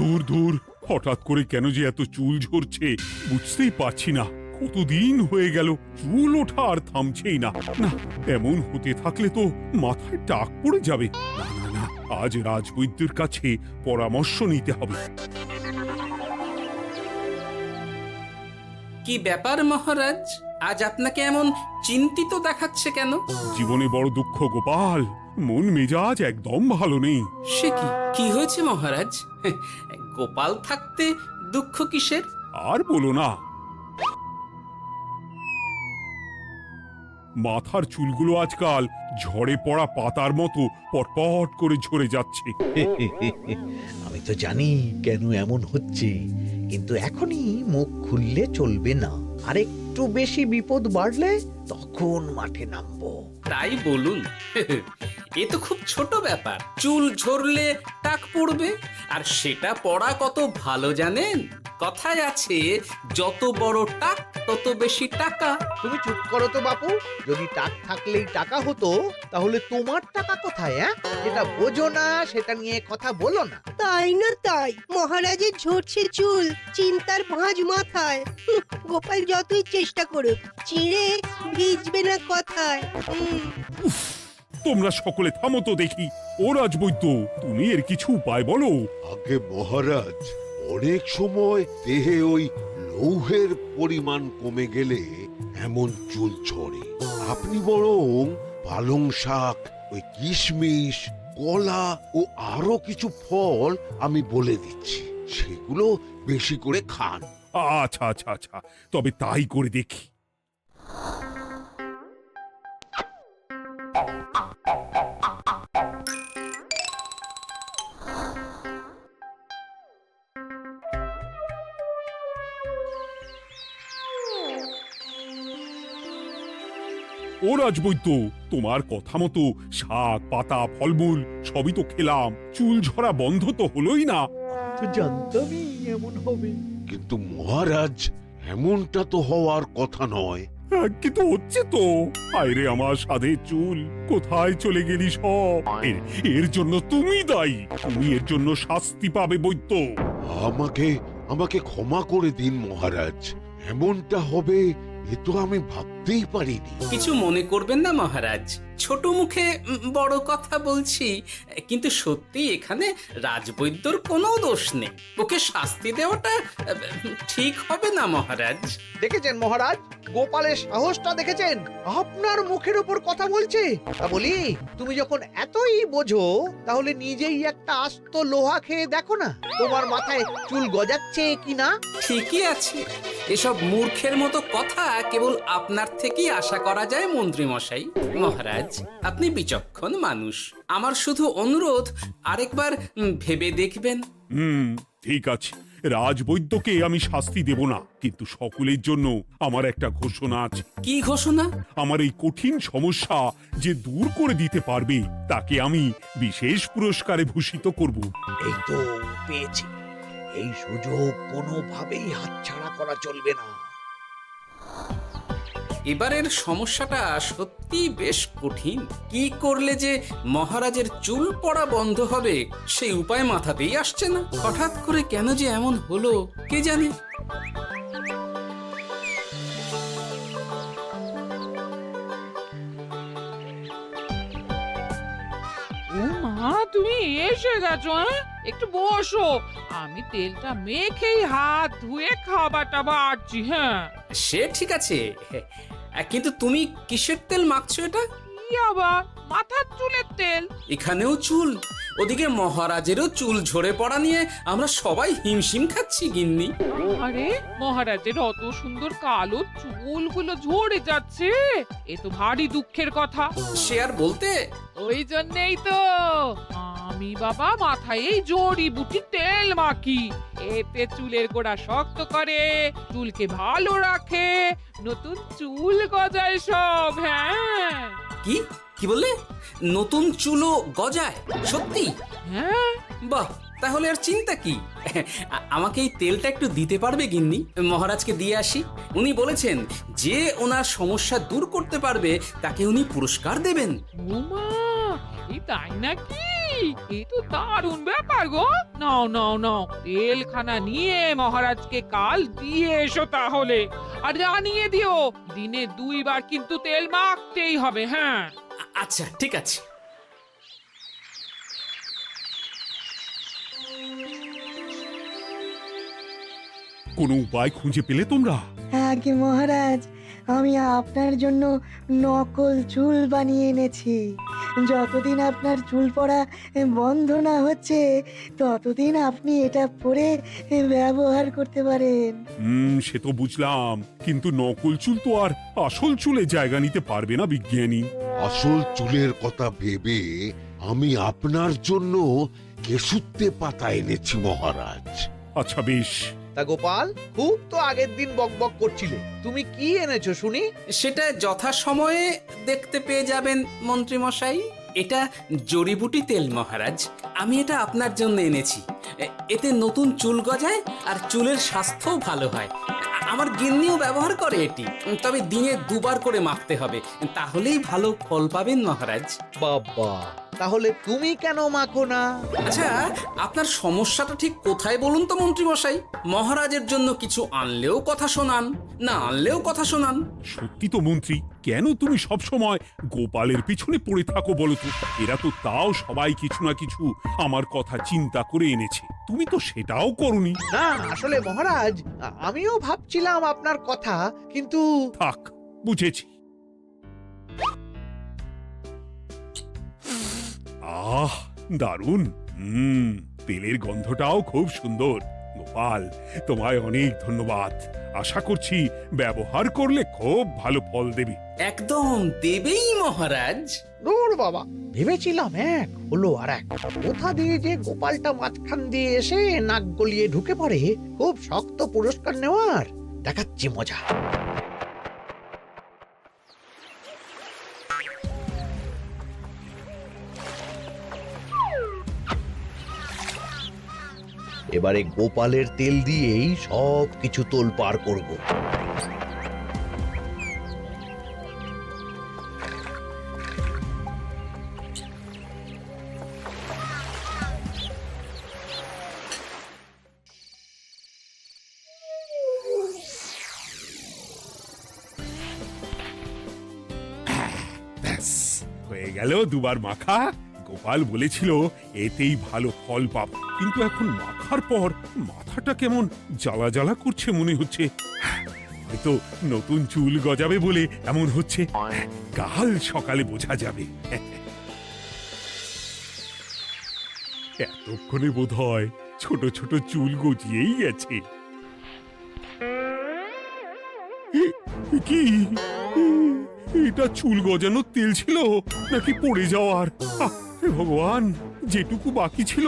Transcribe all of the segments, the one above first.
দূর দূর, হঠাৎ করে কেন যে এত চুল ঝরছে বুঝতেই পারছি না। কতদিন হয়ে গেল চুল ওঠা আর থামছেই না। না, এমন হতে থাকলে তো মাথায় টাক পড়ে যাবে। না না না, আজ রাজবৈদ্যের কাছে পরামর্শ নিতে হবে। কি ব্যাপার মহারাজ, আজ আপনাকে এমন চিন্তিত দেখাচ্ছে কেন? জীবনে বড় দুঃখ গোপাল, মন মেজাজ একদম ভালো নেই। সে কি কি হয়েছে মহারাজ? গোপাল থাকতে দুঃখ কিসের? আর বলো না, মাথার চুলগুলো আজকাল ঝড়ে পড়া পাতার মতো পটপট করে ঝরে যাচ্ছে। আমি তো জানি কেন এমন হচ্ছে, কিন্তু এখনই মুখ খুললে চলবে না। আর একটু বেশি বিপদ বাড়লে তখন মাঠে নামবো। তাই বলুন। এ তো খুব ছোট ব্যাপার। চুল ঝরলে টাক পড়বে, আর সেটা পড়া কত ভালো জানেন? কথায় আছে, যত বড় টাক তত বেশি টাকা। তুমি চুপ করো তো বাপু। যদি টাক থাকলেই টাকা হতো, তাহলে তোমার টাকা কোথায়? যেটা বোঝো না সেটা নিয়ে কথা বলো না। তাই না তাই, মহারাজের ঝরছে চুল, চিন্তার ভাঁজ মাথায়। গোপাল যতই চেষ্টা করুক, চিড়ে ভিজবে না কথায়। তোমরা সকলে থামো তো দেখি। ও রাজবৈদ্য, তুমি এর কিছু উপায় বলো। আগে মহারাজ, অনেক সময় দেহে ওই লৌহের পরিমাণ কমে গেলে এমন চুল ঝরে। আপনি বরং পালং শাক, ওই কিশমিশ, কলা ও আরো কিছু ফল আমি বলে দিচ্ছি, সেগুলো বেশি করে খান। আচ্ছা আচ্ছা আচ্ছা, তবে তাই করে দেখি। ও রাজবৈদ্য, তোমার কথা মতো শাক পাতা ফলমূল সবই তো খেলাম, চুল ঝরা বন্ধ তো হলোই না। তো জানতামই এমন হবে। কিন্তু মহারাজ, এমনটা তো হওয়ার কথা নয়। কিন্তু হচ্ছে তো। আরে আমার সাধে চুল, কোথায় চলে গেলি সব? এর জন্য তুমি দায়ী। তুমি এর জন্য শাস্তি পাবে বৈদ্য। আমাকে আমাকে ক্ষমা করে দিন মহারাজ। এমনটা হবে এ তো আমি ভাবতেই পারিনি। কিছু মনে করবেন না মহারাজ, ছোট মুখে বড় কথা বলছি। কিন্তু সত্যি এখানে রাজবৈদ্যর কোনো দোষ নেই। ওকে শাস্তি দেওয়াটা ঠিক হবে না মহারাজ। দেখেছেন মহারাজ, গোপালের সাহসটা দেখেছেন? আপনার মুখের উপর কথা বলছে। তা বলি, তুমি যখন এতই বোঝো, তাহলে নিজেই একটা আস্ত লোহা খেয়ে দেখো না, তোমার মাথায় চুল গজাচ্ছে কিনা। ঠিকই আছে, এসব মূর্খের মতো কথা কেবল আপনার থেকেই আশা করা যায় মন্ত্রী মশাই। মহারাজ, আপনি বিচক্ষণ মানুষ। আমার শুধু অনুরোধ, আরেকবার ভেবে দেখবেন। ঠিক আছে, রাজবৈদ্যকে আমি শাস্তি দেব না, কিন্তু সকলের জন্য আমার একটা ঘোষণা আছে। কি ঘোষণা? আমার এই কঠিন সমস্যা যে দূর করে দিতে পারবে, তাকে আমি বিশেষ পুরস্কারে ভূষিত করব। এই তো পেয়েছি। এই সুযোগ কোনোভাবেই হাতছাড়া করা চলবে না। এবারের সমস্যাটা সত্যি বেশ কঠিন। কি করলে যে মহারাজের চুল পড়া বন্ধ হবে সেই উপায় মাথাতেই আসছে না। হঠাৎ করে কেন যে এমন হলো কে জানে। ও মা, তুমি এসে গেছো? একটু বসো, আমি তেলটা মেখেই হাত ধুয়ে খাবারটা বাড়ছি। হ্যাঁ, সে ঠিক আছে, কিন্তু তুমি কিসের তেল মাখছো এটা? কি আবার মাথার চুলের তেল? এখানেও চুল, ওদিকে মহারাজেরও চুল ঝরে পড়া নিয়ে আমরা সবাই হিমশিম খাচ্ছি গিন্নি। আরে, মহারাজের অত সুন্দর কালো চুলগুলো ঝরে যাচ্ছে, এ তো ভারী দুঃখের কথা। সে আর বলতে। ওই জন্যই তো আমি বাবা মাথায় এই জড়িবুটি তেল মাখি। এতে চুলের গোড়া শক্ত করে, চুলকে ভালো রাখে, নতুন চুল গজায় সব। হ্যাঁ। কি কি বললে? নতুন চুলও গজায়? সত্যি? হ্যাঁ। বাহ, তাহলে আর চিন্তা কি? আমাকে এই তেলটা একটু দিতে পারবে গিন্নি? মহারাজকে দিয়ে আসি। উনি বলেছেন যে ওনার সমস্যা দূর করতে পারবে তাকে উনি পুরস্কার দেবেন। ওমা, এই তাই নাকি? এ তো দারুণ ব্যাপার গো। নাও নাও নাও, তেলখানা নিয়ে মহারাজকে কাল দিয়ে এসো তাহলে। আর জানিয়ে দিও, দিনে 2 বার কিন্তু তেল মাখতেই হবে। হ্যাঁ, আচ্ছা ঠিক আছে। কোনো উপায় খুঁজে পেলে তোমরা? আগে মহারাজ, আমি আপনার জন্য নকল চুল বানিয়ে এনেছি। যতদিন আপনার চুল পড়া বন্ধ না হচ্ছে ততদিন আপনি এটা পরে ব্যবহার করতে পারেন। সে তো বুঝলাম, কিন্তু নকল চুল তো আর আসল চুলে জায়গা নিতে পারবে না বিজ্ঞানী। আসল চুলের কথা ভেবে আমি আপনার জন্য কেশুত্তে পাতা এনেছি মহারাজ। আচ্ছা বেশ। তা গোপাল, খুব তো আগের দিন বকবক করছিলে, তুমি কি এনেছো শুনি? সেটা যথাসময়ে দেখতে পেয়ে যাবেন মন্ত্রী মশাই। এটা জড়িবুটি তেল মহারাজ। আমি এটা আপনার জন্য এনেছি। এতে নতুন চুল গজায় আর চুলের স্বাস্থ্যও ভালো হয়। আমার গিন্নিও ব্যবহার করে এটি, তবে দিনে 2 বার করে মাখতে হবে, তাহলেই ভালো ফল পাবেন মহারাজ। বাবা, তাহলে তুমি কেন মাখো না? আচ্ছা, আপনার সমস্যাটা ঠিক কোথায় বলুন তো মন্ত্রী মশাই? মহারাজের জন্য কিছু আনলেও কথা শোনান, না আনলেও কথা শোনান। সত্যি তো মন্ত্রী, কেন তুমি সব সময় গোপালের পিছনে পড়ে থাকো বলো তো? এরা তো তাও সবাই কিছু না কিছু আমার কথা চিন্তা করে এনেছে, তুমি তো সেটাও করনি। না আসলে মহারাজ, আমিও ভাবছিলাম আপনার কথা, কিন্তু থাক, বুঝেছি। আহ, দারুণ। তেলের গন্ধটাও খুব সুন্দর। গোপাল, তোমায় অনেক ধন্যবাদ। আশা করছি ব্যবহার করলে খুব ভালো ফল দেবে। একদম দেবেই মহারাজ। দূর বাবা, ভেবেছিলাম এক, হলো আর এক। কোথা দিয়ে যে গোপালটা মাঝখান দিয়ে এসে নাক গলিয়ে ঢুকে পড়ে, খুব শক্ত পুরস্কার নেওয়ার। দেখাচ্ছি মজা। এবারে গোপালের তেল দিয়েই সব কিছু তোলপাড় করব। ব্যাস, হয়ে গেল 2 বার মাখা। গোপাল বলেছিল এতেই ভালো ফল পাব, কিন্তু এখন মাখার পর মাথাটা কেমন জ্বালা জ্বালা করছে মনে হচ্ছে। হয়তো নতুন চুল গজাবে বলে এমন হচ্ছে। কাল সকালে বোঝা যাবে। এতক্ষণে বোধহয় ছোট ছোট চুল গজিয়েই গেছে। কি এটা চুল গজানোর তেল ছিল নাকি পড়ে যাওয়ার? হে ভগবান, যেটুকু বাকি ছিল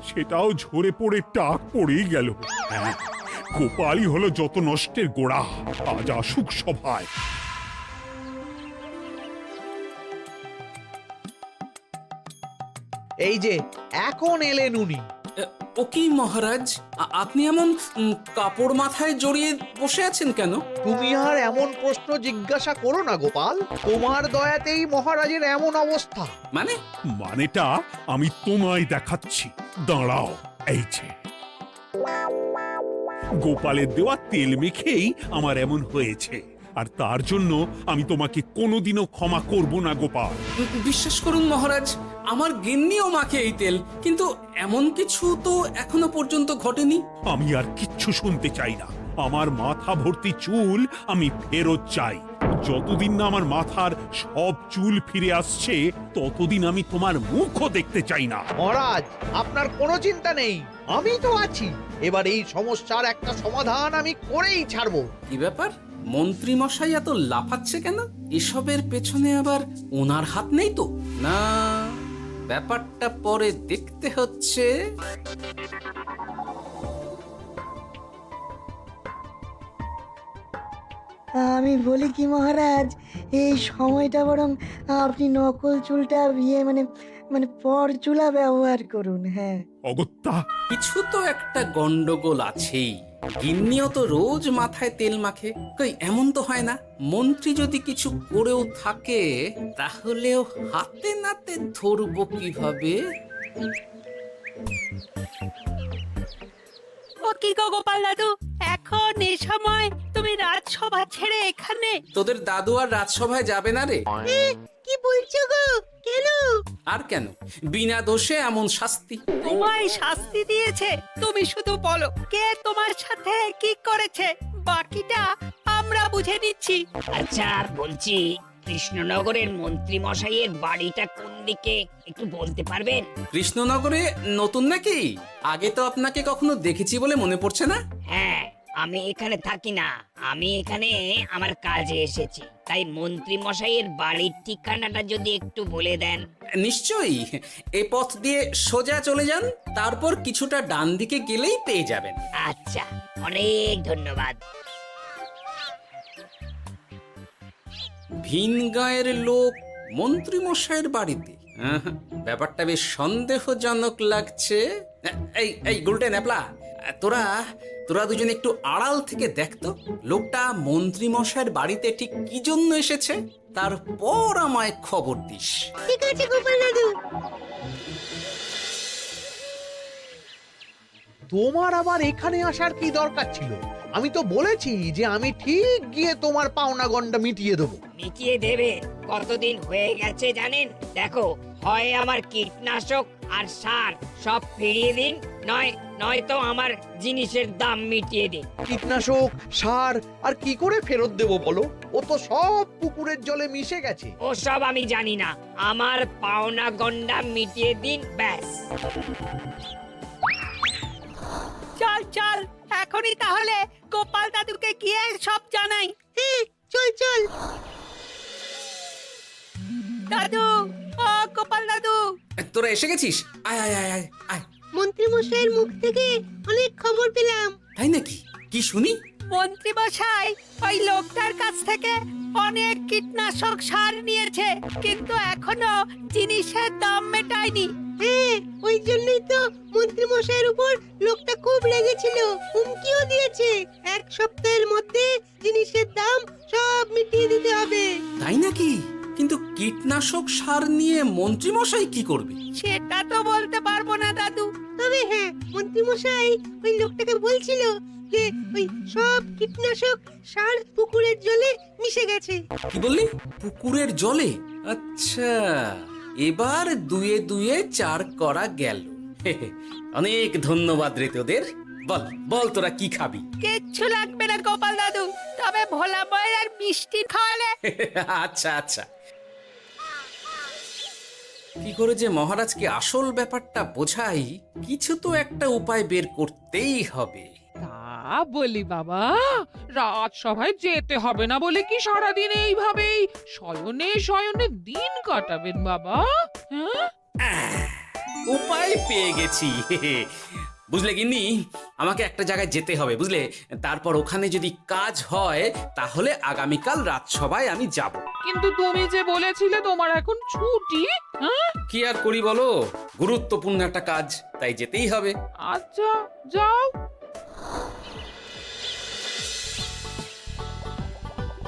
সেটাও ঝরে পড়ে টাক পড়েই গেল। হ্যাঁ, গোপালই হলো যত নষ্টের গোড়া। আজ আসুক সভায়। এই যে এখন এলেন উনি। ও কি মহারাজ, আপনি এমন কাপড় মাথায় জড়িয়ে বসে আছেন কেন? তুমি আর এমন প্রশ্ন জিজ্ঞাসা করো না গোপাল, তোমার দয়াতেই মহারাজের এমন অবস্থা। মানেটা আমি তোমায় দেখাচ্ছি, দাঁড়াও। এই যে গোপালের দেওয়া তেল মেখেই আমার এমন হয়েছে, আর তার জন্য আমি তোমাকে কোনোদিনও ক্ষমা করব না গোপাল। বিশ্বাস করুন মহারাজ, আমার গিন্নিও মাখে এই তেল, কিন্তু এমন কিছু তো এখনো পর্যন্ত ঘটেনি। আমি আর কিচ্ছু শুনতে চাই না। আমার মাথা ভর্তি চুল আমি ফেরত চাই। যতদিন না আমার মাথার সব চুল ফিরে আসছে ততদিন আমি তোমার মুখও দেখতে চাই না। মহারাজ, আপনার কোনো চিন্তা নেই, আমি তো আছি। এবার এই সমস্যার একটা সমাধান আমি করেই ছাড়বো। কি ব্যাপার, মন্ত্রী মশাই এত লাফাচ্ছে কেন? এসবের পেছনে আবার ওনার হাত নেই তো? না, ব্যাপারটা পরে দেখতে হচ্ছে। আমি বলি কি মহারাজ, এই সময়টা বরং আপনি নকল চুলটা মানে পরচুলা ব্যবহার করুন। হ্যাঁ, অগত্যা কিছু তো একটা গন্ডগোল আছেই। গিন্নিও তো রোজ মাথায় তেল মাখে, কই এমন তো হয় না। মন্ত্রী যদি কিছু করেও থাকে তাহলেও হাতে নাতে ধরবো কিভাবে? ও কি গো গোপাল দাদু, এখন এই সময় তুমি রাজসভা ছেড়ে এখানে? তোদের দাদু আর রাজসভায় যাবে না রে? কি বলছো গো? কেন? আর কেন, বিনা দোষে এমন শাস্তি। তোমায় শাস্তি দিয়েছে, তুমি শুধু বলো কে তোমার সাথে কি করেছে, বাকিটা আমরা বুঝে নিচ্ছি। আচ্ছা বলছি, কৃষ্ণনগরের মন্ত্রী মশাইয়ের বাড়িটা কোন দিকে একটু বলতে পারবেন? কৃষ্ণনগরে নতুন নাকি? আগে তো আপনাকে কখনো দেখেছি বলে মনে পড়ছে না। হ্যাঁ, আমি এখানে থাকি না, আমি এখানে আমার কাজে এসেছি, তাই মন্ত্রী মশাইয়ের বাড়ির ঠিকানাটা যদি একটু বলে দেন। নিশ্চয়ই, এ পথ দিয়ে সোজা চলে যান, তারপর কিছুটা ডান দিকে গেলেই পেয়ে যাবেন। আচ্ছা, অনেক ধন্যবাদ। ভিন গাঁয়ের লোক মন্ত্রী মশাইয়ের বাড়িতে, ব্যাপারটা বেশ সন্দেহজনক লাগছে। এই এই গুলটে ন্যাপলা, তোরা তোরা দুজন একটু আড়াল থেকে দেখতো লোকটা মন্ত্রী মশাইয়ের বাড়িতে ঠিক কি জন্য এসেছে, তারপর আমায় খবর দিস। ঠিক আছে গোপাল দাদু। তোমার আবার এখানে আসার কি দরকার ছিল? আমি তো বলেছি যে আমি ঠিক গিয়ে তোমার পাওনা গন্ডা মিটিয়ে দেবো। মিটিয়ে দেবে? কতদিন হয়ে গেছে জানেন? দেখো, হয় আমার কীটনাশক আর সার সব ফিরিয়ে দিন, নয়তো আমার জিনিসের দাম মিটিয়ে দিন। কীটনাশক, সার আর কি করে ফেরত দেবো বলো? ও তো সব পুকুরের জলে মিশে গেছে। ওসব আমি জানি না, আমার পাওনা গন্ডা মিটিয়ে দিন, ব্যাস। চল চল, এখনই তাহলে গোপাল দাদুকে গিয়ে সব জানাই। চল চল। দাদু, ও গোপাল দাদু। তোরা এসে গেছিস? আয় আয় আয় আয় আয়। মন্ত্রী মশাইয়ের মুখ থেকে অনেক খবর পেলাম। তাই নাকি? কি শুনি? মন্ত্রী মশাই ওই লোকটার কাছ থেকে অনেক কীটনাশক সার নিয়েছে, কিন্তু এখনো জিনিসের দাম মেটায়নি। হ্যাঁ, ওই জন্যই তো মন্ত্রী মশাইয়ের উপর লোকটা খুব রেগেছিল, হুমকিও দিয়েছে 1 সপ্তাহের মধ্যে জিনিসের দাম সব মিটিয়ে দিতে হবে। তাই নাকি? কিন্তু কীটনাশক সার নিয়ে মন্ত্রী মশাই কি করবে? সেটা তো বলতে পারবো না দাদু। তবে হ্যাঁ, মন্ত্রী মশাই ওই লোকটাকে বলছিল যে ওই সব কীটনাশক সার পুকুরের জলে মিশে গেছে। কি বললি? পুকুরের জলে? আচ্ছা, এবার দুয়ে দুয়ে 4 করা গেল। অনেক ধন্যবাদ রে তোদের। বল বল, তোরা কি খাবি? কিচ্ছু লাগবে না গোপাল দাদু, তবে ভোলা বয়ের আর মিষ্টি খাওয়ালে। আচ্ছা আচ্ছা। কি করে যে মহারাজকে আসল ব্যাপারটা বোঝাই, কিছু তো একটা উপায় বের করতেই হবে। তা বলি বাবা, রাজসভায় যেতে হবে না বলে কি সারাদিন এইভাবেই শয়নে শয়নে দিন কাটাবেন বাবা? হ্যাঁ, উপায় পেয়ে গেছি। বুঝলে গিন্নি, আমাকে একটা জায়গায় যেতে হবে, বুঝলে? তারপর ওখানে যদি কাজ হয় তাহলে আগামীকাল রাজসভায় আমি যাব। কিন্তু তুমি যে বলেছিলে তোমার এখন ছুটি। হ্যাঁ, কি আর করি বলো, গুরুত্বপূর্ণ একটা কাজ, তাই যেতেই হবে। আচ্ছা যাও।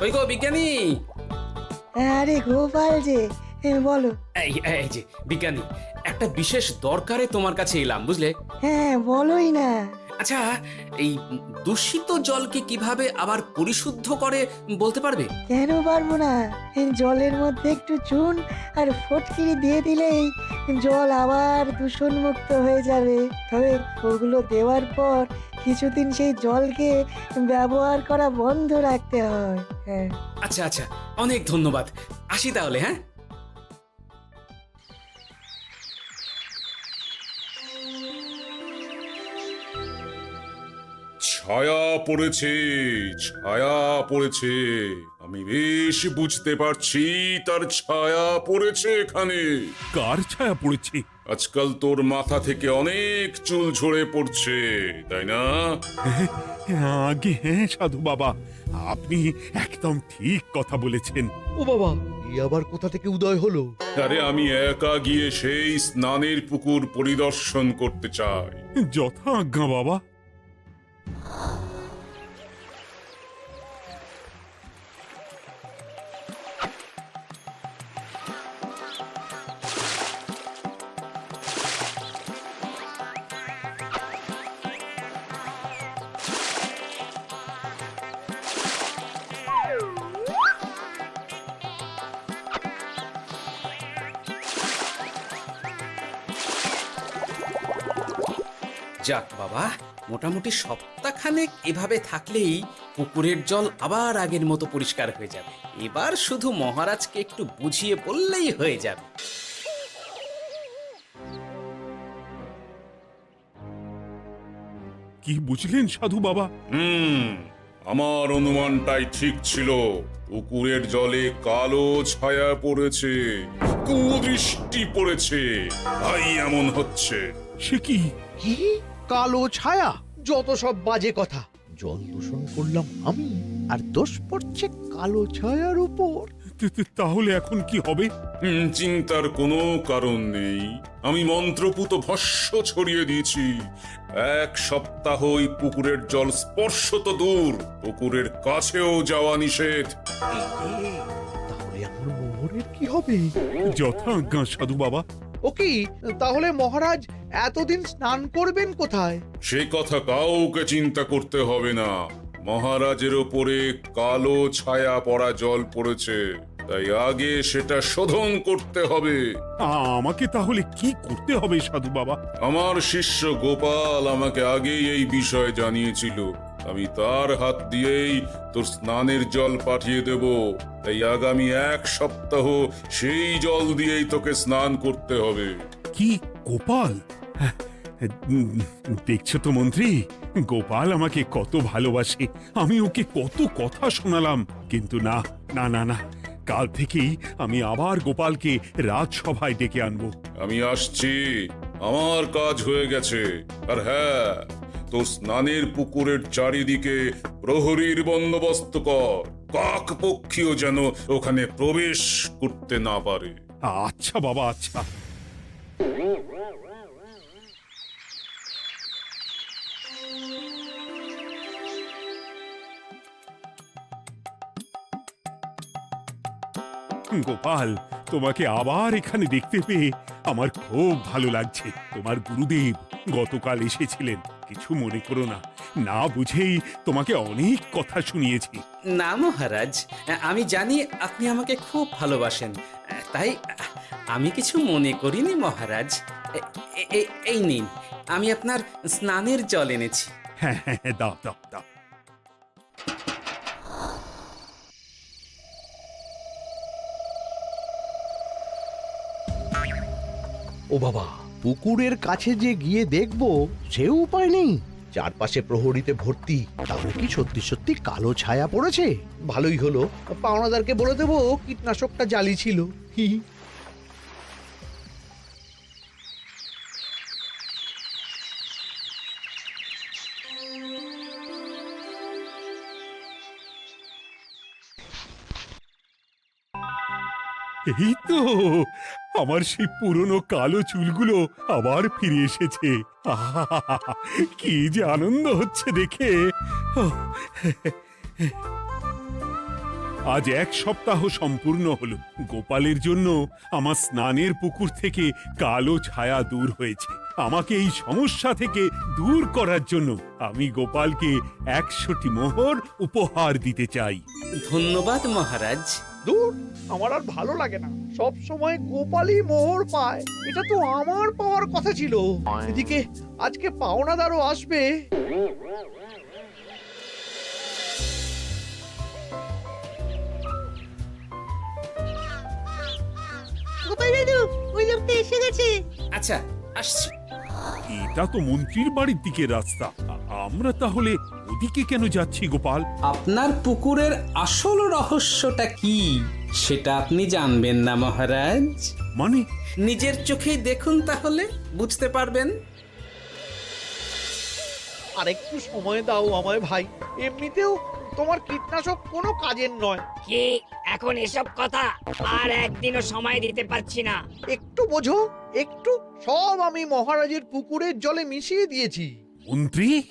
ওই গো বিজ্ঞানী, আরে গোপাল যে, বলো। এই যে বিজ্ঞানী, একটা বিশেষ দরকারে তোমার কাছে এলাম, বুঝলে? হ্যাঁ, বলোই না। আচ্ছা, এই দূষিত জলকে কিভাবে আবার পরিশুদ্ধ করে বলতে পারবে? কেন পারবো না? জলের মধ্যে একটু চুন আর ফটকিরি দিয়ে দিলেই জল আবার দূষণমুক্ত হয়ে যাবে। তবে ওগুলো দেওয়ার পর কিছুদিন সেই জলকে ব্যবহার করা বন্ধ রাখতে হয়। হ্যাঁ। আচ্ছা আচ্ছা, অনেক ধন্যবাদ, আসি তাহলে। হ্যাঁ, ছায়া পড়েছে, ছায়া পড়েছে, আমি বেশ বুঝতে পারছি তার ছায়া পড়েছে এখানে। কার ছায়া পড়েছে? আজকাল তোর মাথা থেকে অনেক চুল ঝরে পড়ছে, তাই না? আগে হ্যাঁ সাধু বাবা, আপনি একদম ঠিক কথা বলেছেন। ও বাবা, এই আবার কোথা থেকে উদয় হলো? আরে আমি একা গিয়ে সেই স্নানের পুকুর পরিদর্শন করতে চাই। যথা আজ্ঞা বাবা। যাক বাবা, মোটামুটি সপ্তাহখানেক এভাবে থাকলেই পুকুরের জল আবার আগের মতো পরিষ্কার হয়ে যাবে। এবার শুধু মহারাজকে একটু বুঝিয়ে বললেই হয়ে যাবে। কি বুঝলেন সাধু বাবা? আমার অনুমানটাই ঠিক ছিল। পুকুরের জলে কালো ছায়া পড়েছে, কুদৃষ্টি পড়েছে, তাই এমন হচ্ছে। সে কি? কি কালো ছায়া? যত সব বাজে কথা। জল দূষণ করলাম আমি, আর দোষ পড়ছে কালো ছায়ার উপর। তাহলে এখন কি হবে? চিন্তার কোনো কারণ নেই। আমি মন্ত্রপুত ভস্য ছড়িয়ে দিয়েছি। 1 সপ্তাহ ওই পুকুরের জল স্পর্শ তো দূর, পুকুরের কাছেও যাওয়া নিষেধ। তাহলে আমার মোহরের কি হবে? যথা আজ্ঞা সাধু বাবা। ও কি, তাহলে মহারাজ এতদিন স্নান করবেন কোথায়? সে কথা কাউকে চিন্তা করতে হবে না। মহারাজের ওপরে কালো ছায়া পড়া জল পড়েছে, তাই আগে সেটা শোধন করতে হবে। আমাকে তাহলে কি করতে হবে সাধু বাবা? আমার শিষ্য গোপাল আমাকে আগেই এই বিষয় জানিয়েছিল। আমি তার হাত দিয়েই তোর স্নানের জল পাঠিয়ে দেব। তাই আগামী 1 সপ্তাহ সেই জল দিয়েই তোকে স্নান করতে হবে। কি গোপাল? দেখছো তো মন্ত্রী, গোপাল আমাকে কত ভালোবাসে। আমি ওকে কত কথা শোনালাম, কিন্তু না না না না, কাল থেকেই আমি আবার গোপালকে রাজসভায় ডেকে আনবো। আমি আসছি, আমার কাজ হয়ে গেছে। আর হ্যাঁ, তোর স্নানের পুকুরের চারিদিকে প্রহরীর বন্দোবস্ত কর। কাক পক্ষীও যেন ওখানে প্রবেশ করতে না পারে। আচ্ছা বাবা, আচ্ছা। গোপাল, তোমাকে আবার এখানে দেখতে পেয়ে আমার খুব ভালো লাগছে। তোমার গুরুদেব গতকাল এসেছিলেন, কিছু মনে করো না। না বুঝেই তোমাকে অনেক কথা শুনিয়েছি। না মহারাজ, আমি জানি আপনি আমাকে খুব ভালোবাসেন, তাই আমি কিছু মনে করিনি মহারাজ। এই নিন, আমি আপনার স্নানের জল এনেছি। হ্যাঁ হ্যাঁ, দাও দাও দাও। ও বাবা, পুকুরের কাছে যে গিয়ে দেখবো সে উপায় নেই। চারপাশে প্রহরীতে ভর্তি, তাহলে কি সত্যি সত্যি কালো ছায়া পড়েছে? ভালোই হলো, পাওনাদারকে বলে দেবো কীটনাশকটা জালি ছিল। হি হি। এই তো আমার সেই পুরনো কালো চুলগুলো আবার ফিরে এসেছে। আহা, কি যে আনন্দ হচ্ছে দেখে। আজ 1 সপ্তাহ সম্পূর্ণ হলো। গোপালের জন্য আমার স্নানের পুকুর থেকে কালো ছায়া দূর হয়েছে। আমাকে এই সমস্যা থেকে দূর করার জন্য আমি গোপালকে 100টি মোহর উপহার দিতে চাই। ধন্যবাদ মহারাজ। দূর, আমার আর ভালো লাগে না। সব সময় গোপালই মোহর পায়, এটা তো আমার পাওয়ার কথা ছিল। এদিকে আজকে পাওনাদারও আসবে। গোপাল দাদু, ওই লোকটা এসে গেছে। আচ্ছা, আসছি। এটা তো মন্ত্রীর বাড়ির দিকে রাস্তা। আমরা তাহলে ওদিকে কেন যাচ্ছি গোপাল? আপনার পুকুরের আসল রহস্যটা কি সেটা আপনি জানবেন না মহারাজ? মানে? নিজের চোখেই দেখুন, তাহলে বুঝতে পারবেন। আর একটু সময় দাও আমায় ভাই, এমনিতেও তোমার কীটনাশক কোনো কাজের নয়। কি এখন এসব কথা আর একদিনও সময় দিতে পারছি না। একটু বোঝো, একটু। সব আমি মহারাজের পুকুরের জলে মিশিয়ে দিয়েছি। মন্ত্রী,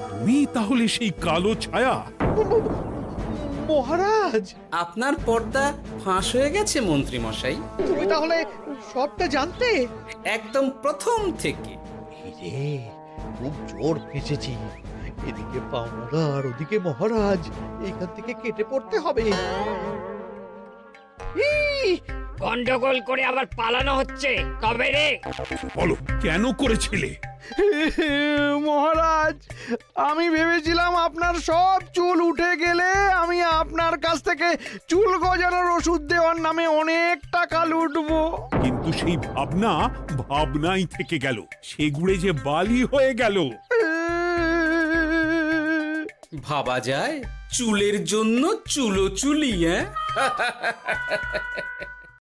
তুমি তাহলে সেই কালো ছায়া? মহারাজ, আপনার পর্দা ফাঁস হয়ে গেছে মন্ত্রী মশাই। তুমি তাহলে সবটা জানতে? একদম প্রথম থেকে। রে, খুব জোর ফেঁসেছি। এদিকে পাওনাদার, ওদিকে মহারাজ, এইখান থেকে কেটে পড়তে হবে। গন্ডগোল করে আবার পালানো হচ্ছে তবে রে। বলো, কেন করেছিলে? মহারাজ, আমি ভেবেছিলাম আপনার সব চুল উঠে গেলে আমি আপনার কাছ থেকে চুল গজানোর ওষুধ দেওয়ার নামে অনেক টাকা লুটবো। কিন্তু সেই ভাবনা ভাবনাই থেকে গেল, সেগুড়ে যে বালি হয়ে গেল। ভাবা যায় চুলের জন্য চুলো চুলি, হ্যাঁ?